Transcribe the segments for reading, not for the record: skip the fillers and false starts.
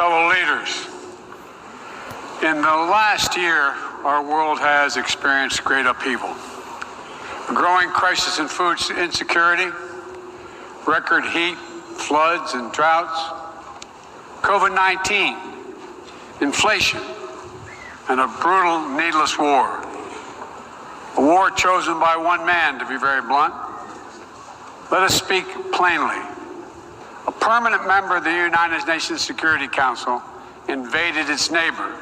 Fellow leaders, in the last year, our world has experienced great upheaval. A growing crisis in food insecurity, record heat, floods, and droughts, COVID-19, inflation, and a brutal, needless war. A war chosen by one man, to be very blunt. Let us speak plainly. A permanent member of the United Nations Security Council invaded its neighbor,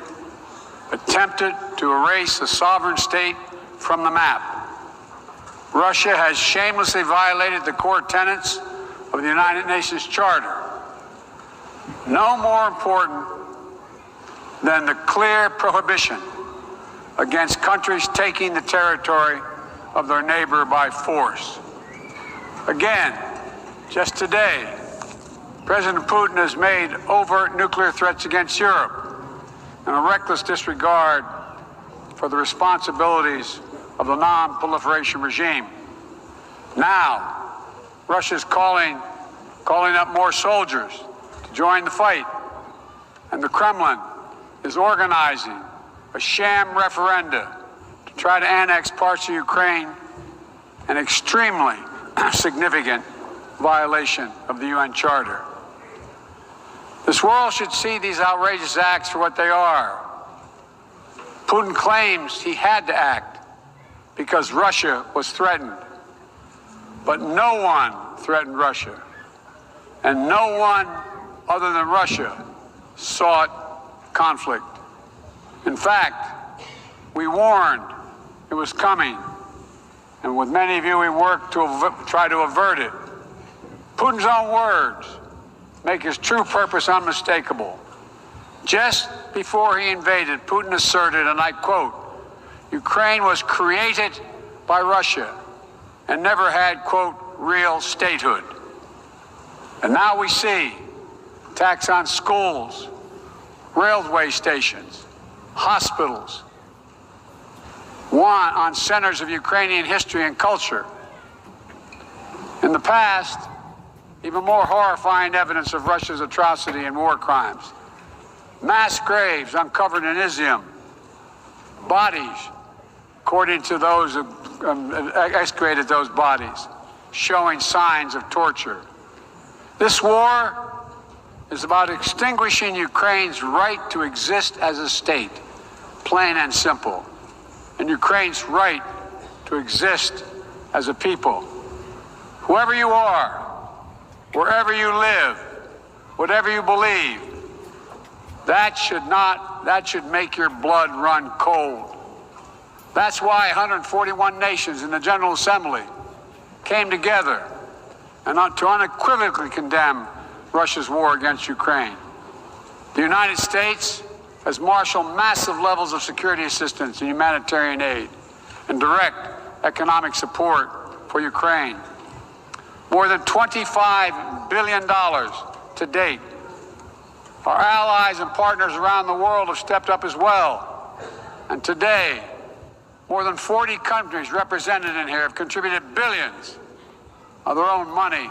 attempted to erase a sovereign state from the map. Russia has shamelessly violated the core tenets of the United Nations Charter. No more important than the clear prohibition against countries taking the territory of their neighbor by force. Again, just today, President Putin has made overt nuclear threats against Europe and a reckless disregard for the responsibilities of the non-proliferation regime. Now, Russia's calling up more soldiers to join the fight, and the Kremlin is organizing a sham referenda to try to annex parts of Ukraine, an extremely significant violation of the UN Charter. This world should see these outrageous acts for what they are. Putin claims he had to act because Russia was threatened. But no one threatened Russia. And no one other than Russia sought conflict. In fact, we warned it was coming. And with many of you, we worked to try to avert it. Putin's own words make his true purpose unmistakable. Just before he invaded, Putin asserted, and I quote, "Ukraine was created by Russia and never had, quote, real statehood." And now we see attacks on schools, railway stations, hospitals, on centers of Ukrainian history and culture. In the past, even more horrifying evidence of Russia's atrocity and war crimes. Mass graves uncovered in Izium, bodies, according to those who excavated those bodies, showing signs of torture. This war is about extinguishing Ukraine's right to exist as a state, plain and simple, and Ukraine's right to exist as a people. Whoever you are, wherever you live, whatever you believe, that should make your blood run cold. That's why 141 nations in the General Assembly came together and to unequivocally condemn Russia's war against Ukraine. The United States has marshaled massive levels of security assistance and humanitarian aid and direct economic support for Ukraine. More than $25 billion to date. Our allies and partners around the world have stepped up as well. And today, more than 40 countries represented in here have contributed billions of their own money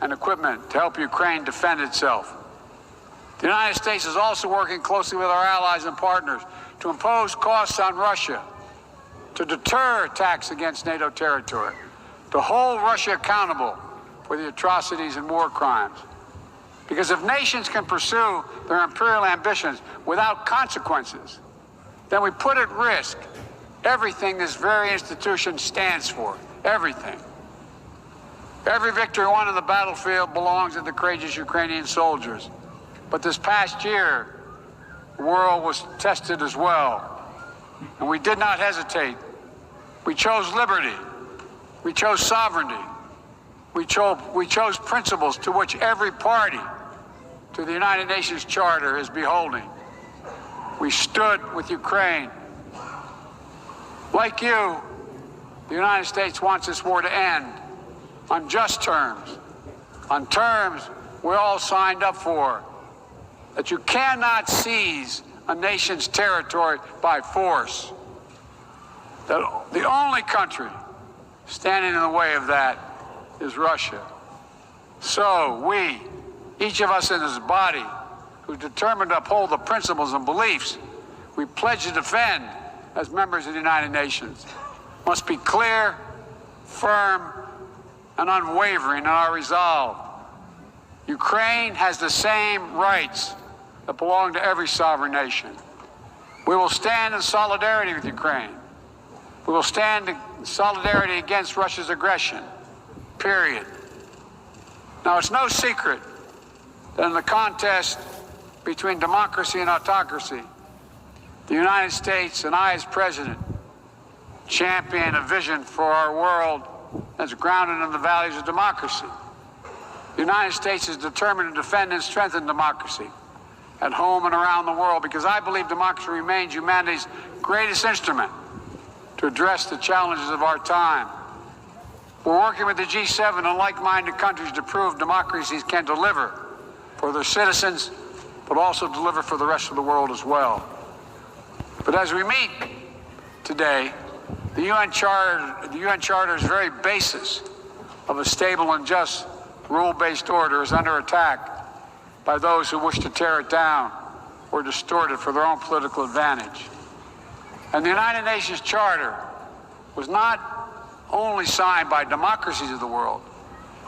and equipment to help Ukraine defend itself. The United States is also working closely with our allies and partners to impose costs on Russia, to deter attacks against NATO territory, to hold Russia accountable for the atrocities and war crimes. Because if nations can pursue their imperial ambitions without consequences, then we put at risk everything this very institution stands for, everything. Every victory won on the battlefield belongs to the courageous Ukrainian soldiers. But this past year, the world was tested as well. And we did not hesitate. We chose liberty. We chose sovereignty. We chose principles to which every party to the United Nations Charter is beholding. We stood with Ukraine. Like you, the United States wants this war to end on just terms, on terms we all signed up for, that you cannot seize a nation's territory by force. That the only country standing in the way of that is Russia. So we, each of us in this body, who's determined to uphold the principles and beliefs we pledge to defend as members of the United Nations, must be clear, firm, and unwavering in our resolve. Ukraine has the same rights that belong to every sovereign nation. We will stand in solidarity with Ukraine. We will stand in solidarity against Russia's aggression, period. Now, it's no secret that in the contest between democracy and autocracy, the United States and I, as president, champion a vision for our world that's grounded in the values of democracy. The United States is determined to defend and strengthen democracy at home and around the world, because I believe democracy remains humanity's greatest instrument to address the challenges of our time. We're working with the G7 and like-minded countries to prove democracies can deliver for their citizens, but also deliver for the rest of the world as well. But as we meet today, the UN Charter's very basis of a stable and just rule-based order is under attack by those who wish to tear it down or distort it for their own political advantage. And the United Nations Charter was not only signed by democracies of the world,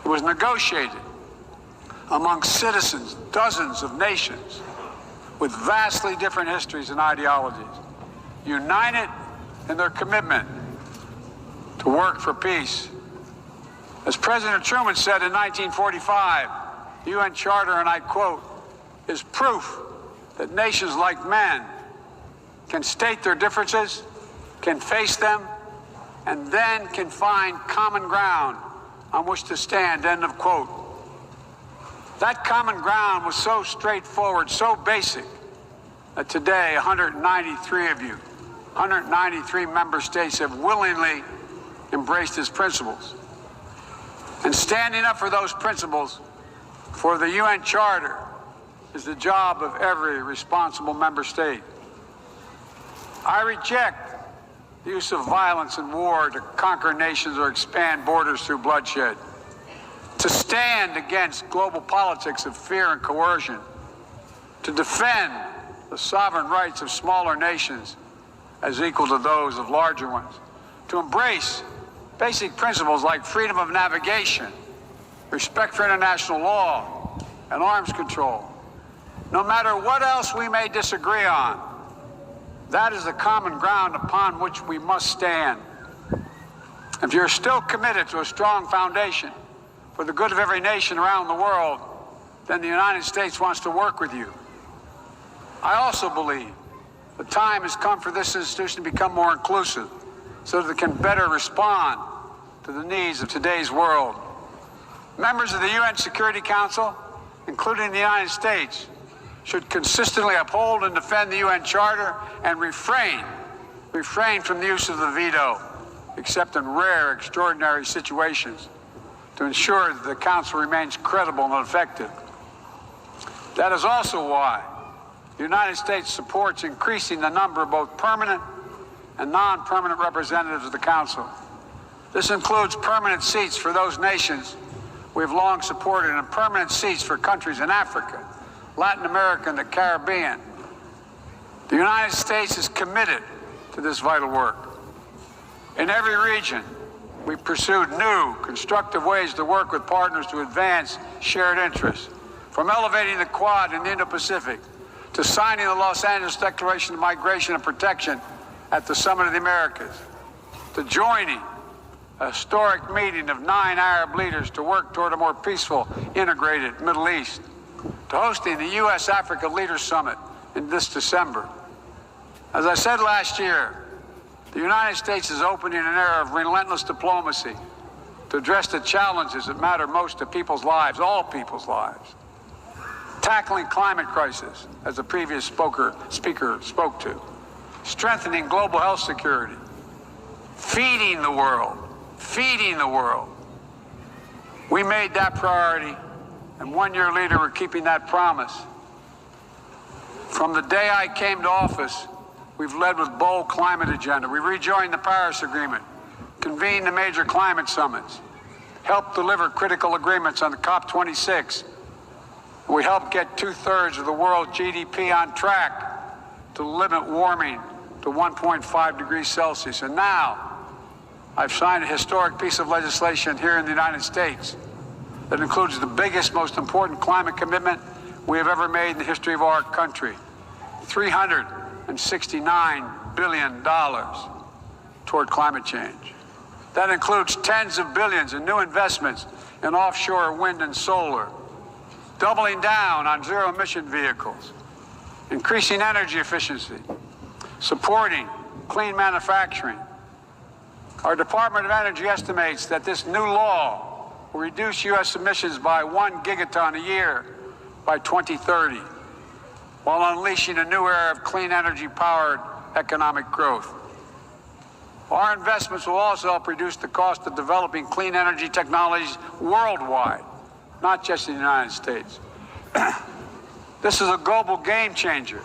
it was negotiated among citizens, dozens of nations with vastly different histories and ideologies, united in their commitment to work for peace. As President Truman said in 1945, the UN Charter, and I quote, is proof that nations like men can state their differences, can face them, and then can find common ground on which to stand, end of quote. That common ground was so straightforward, so basic, that today 193 of you, 193 member states have willingly embraced its principles. And standing up for those principles for the UN Charter is the job of every responsible member state. I reject the use of violence and war to conquer nations or expand borders through bloodshed, to stand against global politics of fear and coercion, to defend the sovereign rights of smaller nations as equal to those of larger ones, to embrace basic principles like freedom of navigation, respect for international law, and arms control. No matter what else we may disagree on, that is the common ground upon which we must stand. If you're still committed to a strong foundation for the good of every nation around the world, then the United States wants to work with you. I also believe the time has come for this institution to become more inclusive so that it can better respond to the needs of today's world. Members of the UN Security Council, including the United States, should consistently uphold and defend the UN Charter and refrain from the use of the veto, except in rare, extraordinary situations, to ensure that the Council remains credible and effective. That is also why the United States supports increasing the number of both permanent and non-permanent representatives of the Council. This includes permanent seats for those nations we have long supported and permanent seats for countries in Africa, Latin America, and the Caribbean. The United States is committed to this vital work. In every region, we've pursued new, constructive ways to work with partners to advance shared interests, from elevating the Quad in the Indo-Pacific to signing the Los Angeles Declaration of Migration and Protection at the Summit of the Americas, to joining a historic meeting of 9 Arab leaders to work toward a more peaceful, integrated Middle East, to hosting the U.S.-Africa Leaders Summit in this December. As I said last year, the United States is opening an era of relentless diplomacy to address the challenges that matter most to people's lives, all people's lives. Tackling climate crisis, as the previous speaker spoke to, strengthening global health security, feeding the world. We made that priority, and 1 year later, we're keeping that promise. From the day I came to office, we've led with bold climate agenda. We rejoined the Paris Agreement, convened the major climate summits, helped deliver critical agreements on the COP26, We helped get 2/3 of the world's GDP on track to limit warming to 1.5 degrees Celsius. And now, I've signed a historic piece of legislation here in the United States that includes the biggest, most important climate commitment we have ever made in the history of our country. $369 billion toward climate change. That includes tens of billions in new investments in offshore wind and solar, doubling down on zero-emission vehicles, increasing energy efficiency, supporting clean manufacturing. Our Department of Energy estimates that this new law will reduce U.S. emissions by 1 gigaton a year by 2030, while unleashing a new era of clean energy-powered economic growth. Our investments will also help reduce the cost of developing clean energy technologies worldwide, not just in the United States. This is a global game changer,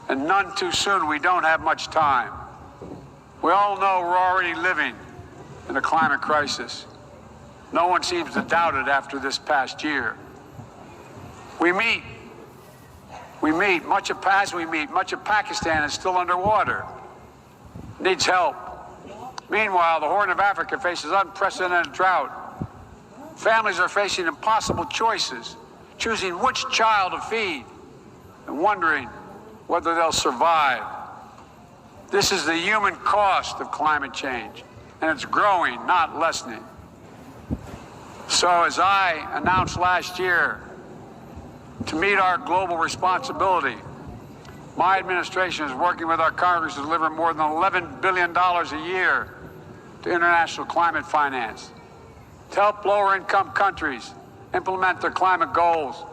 and none too soon. We don't have much time. We all know we're already living in a climate crisis. No one seems to doubt it after this past year. We meet. Much of Pakistan is still underwater, needs help. Meanwhile, the Horn of Africa faces unprecedented drought. Families are facing impossible choices, choosing which child to feed and wondering whether they'll survive. This is the human cost of climate change, and it's growing, not lessening. So as I announced last year, to meet our global responsibility, my administration is working with our Congress to deliver more than $11 billion a year to international climate finance, to help lower-income countries implement their climate goals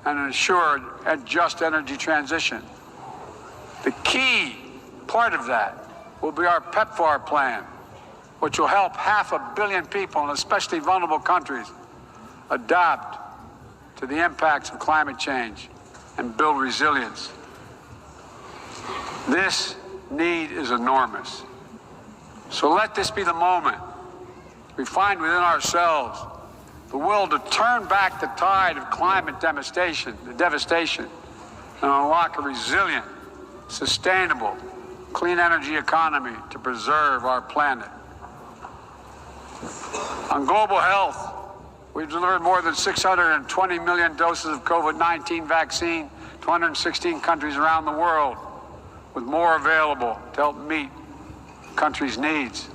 and ensure a just energy transition. The key part of that will be our PEPFAR plan, which will help 500 million people in especially vulnerable countries adapt to the impacts of climate change and build resilience. This need is enormous. So let this be the moment we find within ourselves the will to turn back the tide of climate devastation, and unlock a resilient, sustainable, clean energy economy to preserve our planet. On global health, we've delivered more than 620 million doses of COVID-19 vaccine to 116 countries around the world, with more available to help meet countries' needs.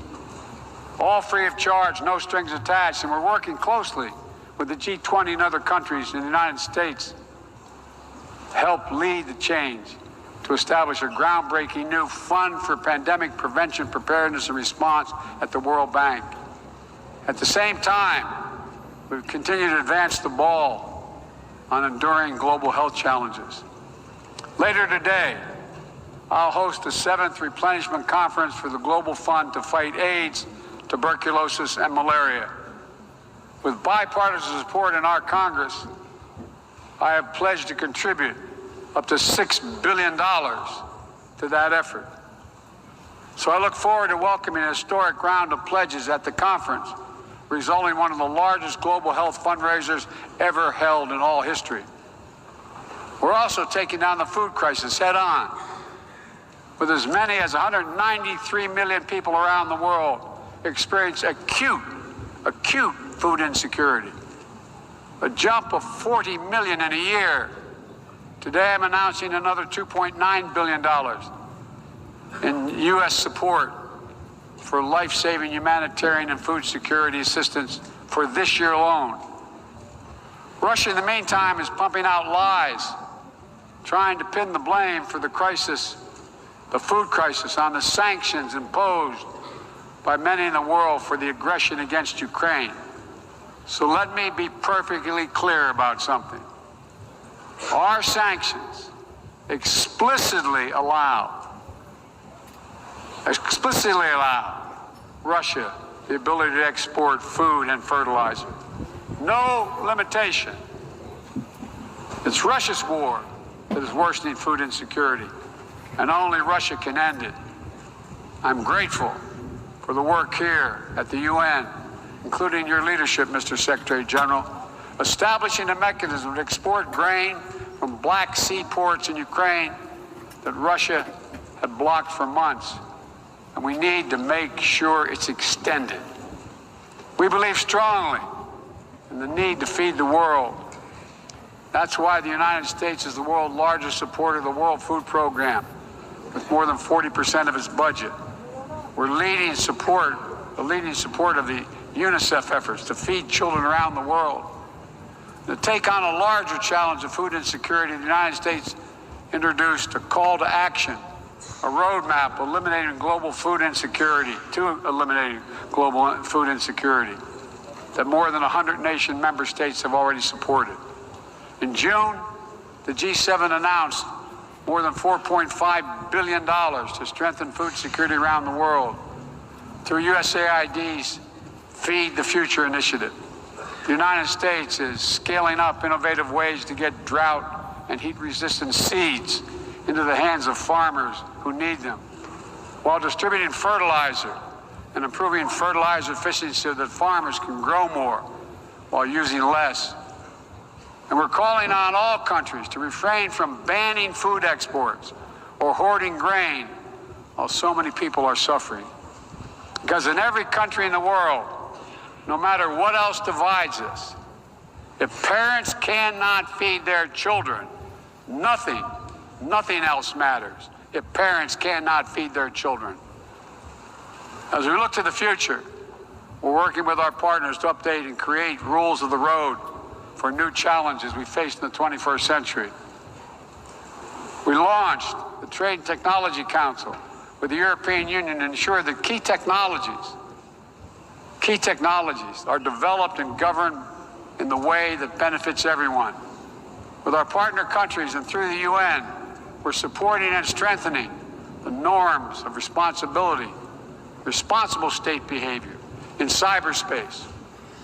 All free of charge, no strings attached, and we're working closely with the G20 and other countries in the United States to help lead the change to establish a groundbreaking new fund for pandemic prevention, preparedness, and response at the World Bank. At the same time, we've continued to advance the ball on enduring global health challenges. Later today, I'll host the 7th Replenishment Conference for the Global Fund to fight AIDS, tuberculosis, and malaria. With bipartisan support in our Congress, I have pledged to contribute up to $6 billion to that effort. So I look forward to welcoming a historic round of pledges at the conference, resulting in one of the largest global health fundraisers ever held in all history. We're also taking down the food crisis head on, with as many as 193 million people around the world experience acute food insecurity, a jump of 40 million in a year. Today I'm announcing another $2.9 billion in U.S. support for life-saving humanitarian and food security assistance for this year alone. Russia, in the meantime, is pumping out lies, trying to pin the blame for the crisis, the food crisis, on the sanctions imposed by many in the world for the aggression against Ukraine. So let me be perfectly clear about something. Our sanctions explicitly allow Russia the ability to export food and fertilizer. No limitation. It's Russia's war that is worsening food insecurity, and only Russia can end it. I'm grateful for the work here at the UN, including your leadership, Mr. Secretary General, establishing a mechanism to export grain from Black Sea ports in Ukraine that Russia had blocked for months, and we need to make sure it's extended. We believe strongly in the need to feed the world. That's why the United States is the world's largest supporter of the World Food Program, with more than 40% of its budget. We're the leading support of the UNICEF efforts to feed children around the world. To take on a larger challenge of food insecurity, the United States introduced a call to action, a roadmap eliminating global food insecurity, that more than 100 nation member states have already supported. In June, the G7 announced more than $4.5 billion to strengthen food security around the world through USAID's Feed the Future initiative. The United States is scaling up innovative ways to get drought and heat-resistant seeds into the hands of farmers who need them, while distributing fertilizer and improving fertilizer efficiency so that farmers can grow more while using less. And we're calling on all countries to refrain from banning food exports or hoarding grain while so many people are suffering. Because in every country in the world, no matter what else divides us, if parents cannot feed their children, nothing else matters. If parents cannot feed their children. As we look to the future, we're working with our partners to update and create rules of the road for new challenges we face in the 21st century. We launched the Trade and Technology Council with the European Union to ensure that key technologies are developed and governed in the way that benefits everyone. With our partner countries and through the UN, we're supporting and strengthening the norms of responsible state behavior in cyberspace,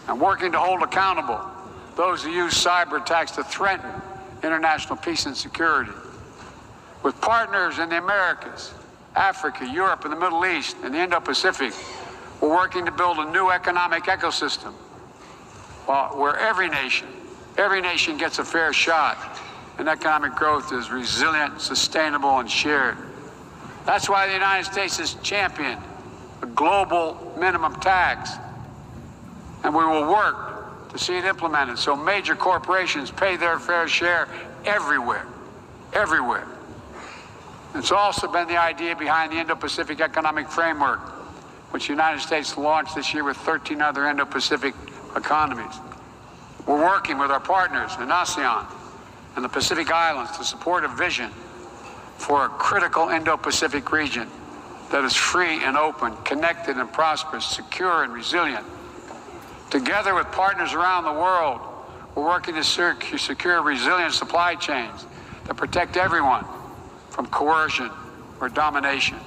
and working to hold accountable those who use cyber attacks to threaten international peace and security. With partners in the Americas, Africa, Europe, and the Middle East, and the Indo-Pacific, we're working to build a new economic ecosystem where every nation gets a fair shot, and economic growth is resilient, sustainable, and shared. That's why the United States has championed a global minimum tax, and we will work to see it implemented so major corporations pay their fair share everywhere. It's also been the idea behind the Indo-Pacific Economic Framework, which the United States launched this year with 13 other Indo-Pacific economies. We're working with our partners in ASEAN and the Pacific Islands to support a vision for a critical Indo-Pacific region that is free and open, connected and prosperous, secure and resilient. Together with partners around the world, we're working to secure resilient supply chains that protect everyone from coercion or domination,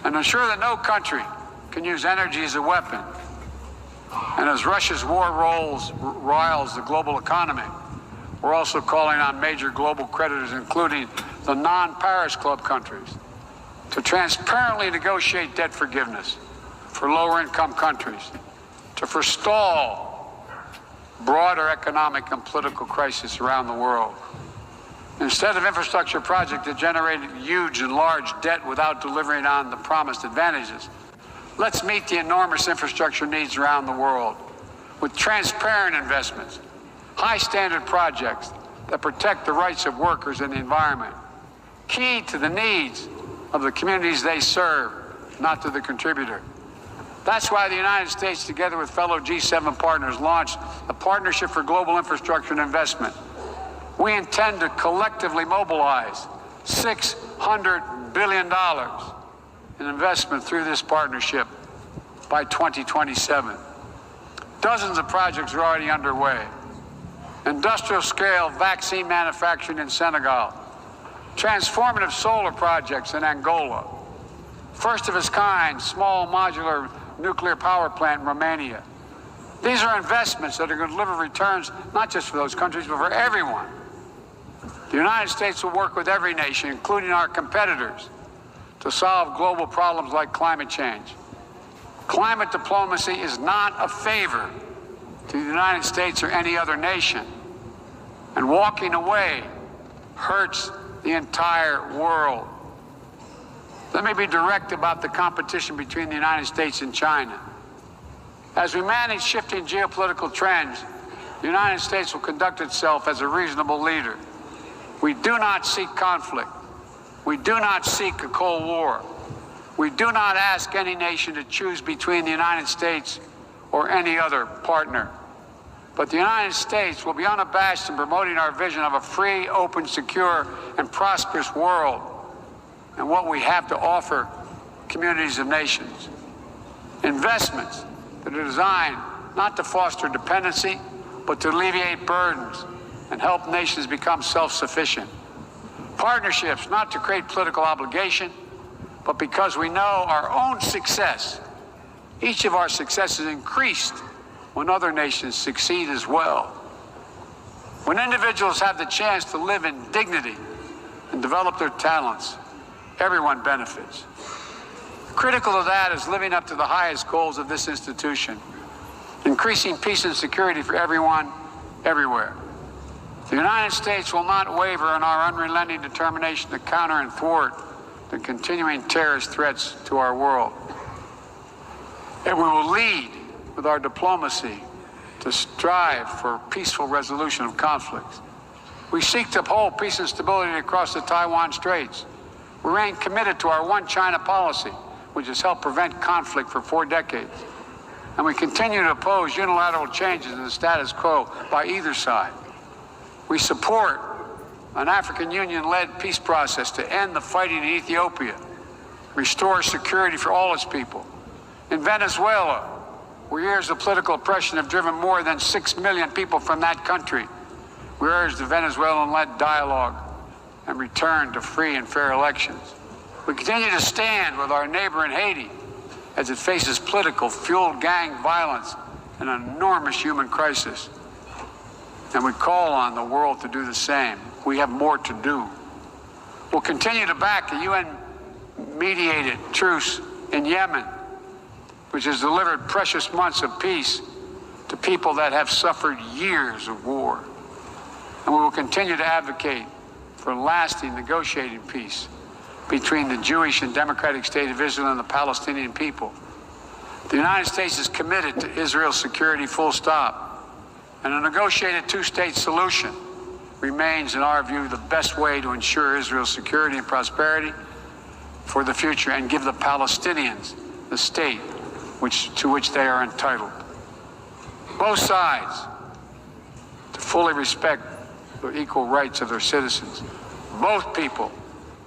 and ensure that no country can use energy as a weapon. And as Russia's war riles the global economy, we're also calling on major global creditors, including the non-Paris Club countries, to transparently negotiate debt forgiveness for lower-income countries, to forestall broader economic and political crisis around the world. Instead of infrastructure projects that generated huge and large debt without delivering on the promised advantages, let's meet the enormous infrastructure needs around the world with transparent investments, high-standard projects that protect the rights of workers and the environment, key to the needs of the communities they serve, not to the contributor. That's why the United States, together with fellow G7 partners, launched a Partnership for Global Infrastructure and Investment. We intend to collectively mobilize $600 billion in investment through this partnership by 2027. Dozens of projects are already underway. Industrial-scale vaccine manufacturing in Senegal, transformative solar projects in Angola, first-of-its-kind small modular nuclear power plant in Romania. These are investments that are going to deliver returns not just for those countries, but for everyone. The United States will work with every nation, including our competitors, to solve global problems like climate change. Climate diplomacy is not a favor. to the United States or any other nation. And walking away hurts the entire world. Let me be direct about the competition between the United States and China. As we manage shifting geopolitical trends, the United States will conduct itself as a reasonable leader. We do not seek conflict. We do not seek a Cold War. We do not ask any nation to choose between the United States or any other partner. But the United States will be unabashed in promoting our vision of a free, open, secure, and prosperous world and what we have to offer communities of nations. Investments that are designed not to foster dependency, but to alleviate burdens and help nations become self-sufficient. Partnerships not to create political obligation, but because we know our own success. Each of our successes increased when other nations succeed as well. When individuals have the chance to live in dignity and develop their talents, everyone benefits. Critical to that is living up to the highest goals of this institution, increasing peace and security for everyone, everywhere. The United States will not waver in our unrelenting determination to counter and thwart the continuing terrorist threats to our world. And we will lead with our diplomacy to strive for peaceful resolution of conflicts. We seek to uphold peace and stability across the Taiwan Straits. We remain committed to our One China policy, which has helped prevent conflict for 4 decades. And we continue to oppose unilateral changes in the status quo by either side. We support an African Union-led peace process to end the fighting in Ethiopia, restore security for all its people. In Venezuela, where years of political oppression have driven more than 6 million people from that country, we urge the Venezuelan-led dialogue and return to free and fair elections. We continue to stand with our neighbor in Haiti as it faces political, fueled gang violence and an enormous human crisis. And we call on the world to do the same. We have more to do. We'll continue to back the UN-mediated truce in Yemen, which has delivered precious months of peace to people that have suffered years of war. And we will continue to advocate for lasting negotiating peace between the Jewish and Democratic State of Israel and the Palestinian people. The United States is committed to Israel's security, full stop. And a negotiated 2-state solution remains, in our view, the best way to ensure Israel's security and prosperity for the future and give the Palestinians the state to which they are entitled. Both sides to fully respect the equal rights of their citizens. Both people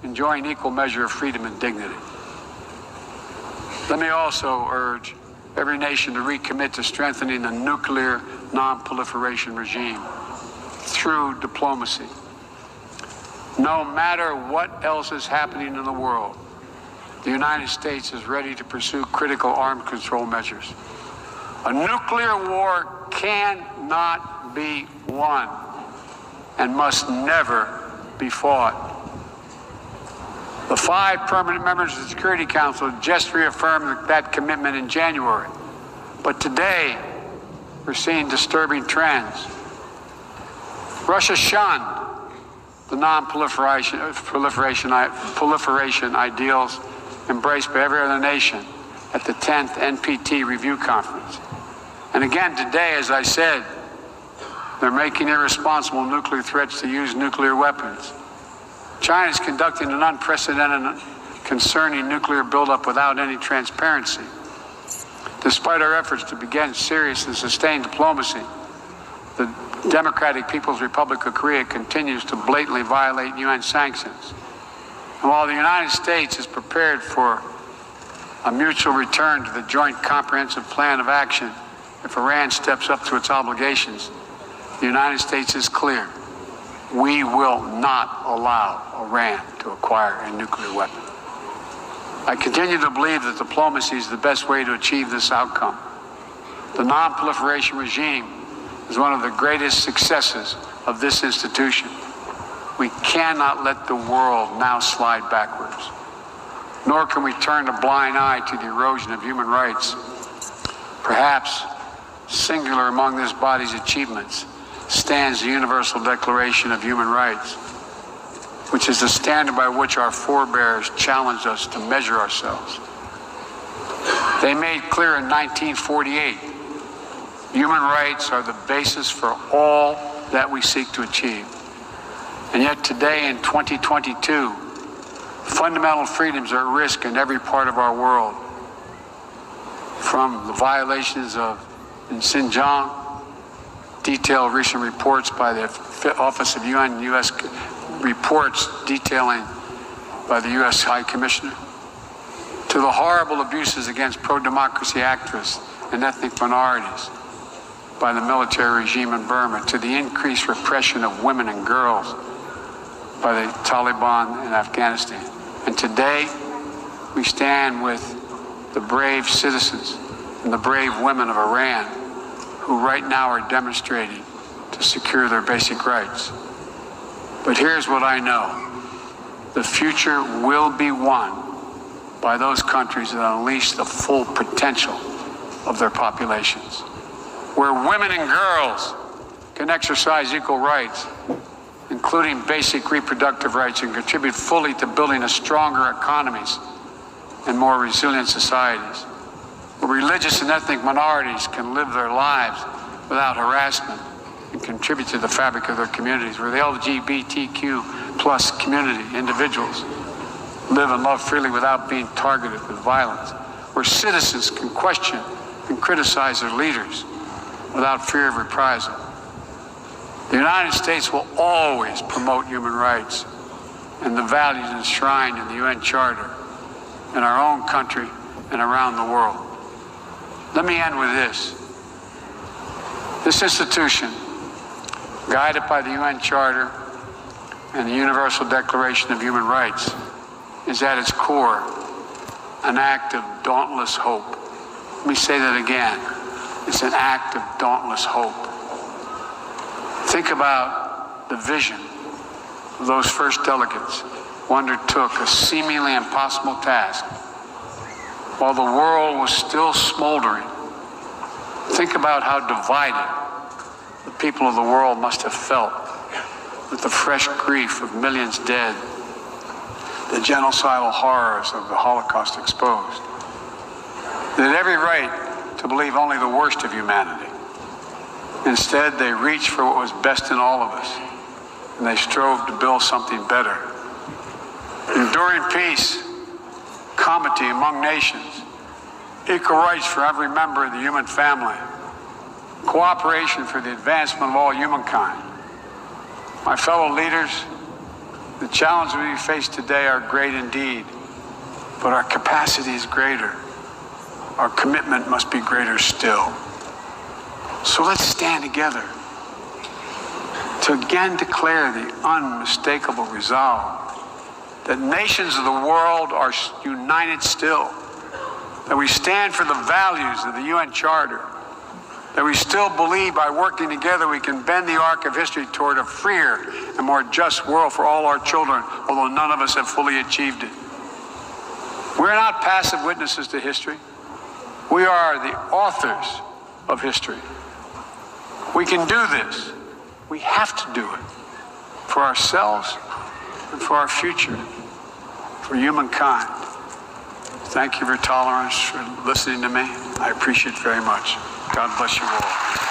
enjoying equal measure of freedom and dignity. Let me also urge every nation to recommit to strengthening the nuclear non-proliferation regime through diplomacy. No matter what else is happening in the world, the United States is ready to pursue critical arms control measures. A nuclear war cannot be won and must never be fought. The 5 permanent members of the Security Council just reaffirmed that commitment in January. But today, we're seeing disturbing trends. Russia shunned the non-proliferation ideals embraced by every other nation at the 10th NPT Review Conference. And again today, as I said, they're making irresponsible nuclear threats to use nuclear weapons. China is conducting an unprecedented, concerning nuclear buildup without any transparency. Despite our efforts to begin serious and sustained diplomacy, the Democratic People's Republic of Korea continues to blatantly violate UN sanctions. And while the United States is prepared for a mutual return to the Joint Comprehensive Plan of Action if Iran steps up to its obligations, the United States is clear. We will not allow Iran to acquire a nuclear weapon. I continue to believe that diplomacy is the best way to achieve this outcome. The non-proliferation regime is one of the greatest successes of this institution. We cannot let the world now slide backwards, nor can we turn a blind eye to the erosion of human rights. Perhaps Singular among this body's achievements stands the Universal Declaration of Human Rights, which is the standard by which our forebears challenged us to measure ourselves. They made clear in 1948, human rights are the basis for all that we seek to achieve. And yet today in 2022, fundamental freedoms are at risk in every part of our world. From the violations in Xinjiang, detailed recent reports by the Office of U.S. reports detailing by the U.S. High Commissioner, to the horrible abuses against pro-democracy activists and ethnic minorities by the military regime in Burma, to the increased repression of women and girls by the Taliban in Afghanistan. And today, we stand with the brave citizens and the brave women of Iran who right now are demonstrating to secure their basic rights. But here's what I know. The future will be won by those countries that unleash the full potential of their populations, where women and girls can exercise equal rights, including basic reproductive rights, and contribute fully to building a stronger economies and more resilient societies, where religious and ethnic minorities can live their lives without harassment and contribute to the fabric of their communities, where the LGBTQ plus community, individuals, live and love freely without being targeted with violence, where citizens can question and criticize their leaders without fear of reprisal. The United States will always promote human rights and the values enshrined in the UN Charter in our own country and around the world. Let me end with this. This institution, guided by the UN Charter and the Universal Declaration of Human Rights, is at its core an act of dauntless hope. Let me say that again. It's an act of dauntless hope. Think about the vision of those first delegates who undertook a seemingly impossible task while the world was still smoldering. Think about how divided the people of the world must have felt with the fresh grief of millions dead, the genocidal horrors of the Holocaust exposed. They had every right to believe only the worst of humanity. Instead, they reached for what was best in all of us, and they strove to build something better. Enduring peace, comity among nations, equal rights for every member of the human family, cooperation for the advancement of all humankind. My fellow leaders, the challenges we face today are great indeed, but our capacity is greater. Our commitment must be greater still. So let's stand together to again declare the unmistakable resolve that nations of the world are united still, that we stand for the values of the UN Charter, that we still believe by working together we can bend the arc of history toward a freer and more just world for all our children, although none of us have fully achieved it. We're not passive witnesses to history. We are the authors of history. We can do this. We have to do it for ourselves and for our future, for humankind. Thank you for your tolerance, for listening to me. I appreciate it very much. God bless you all.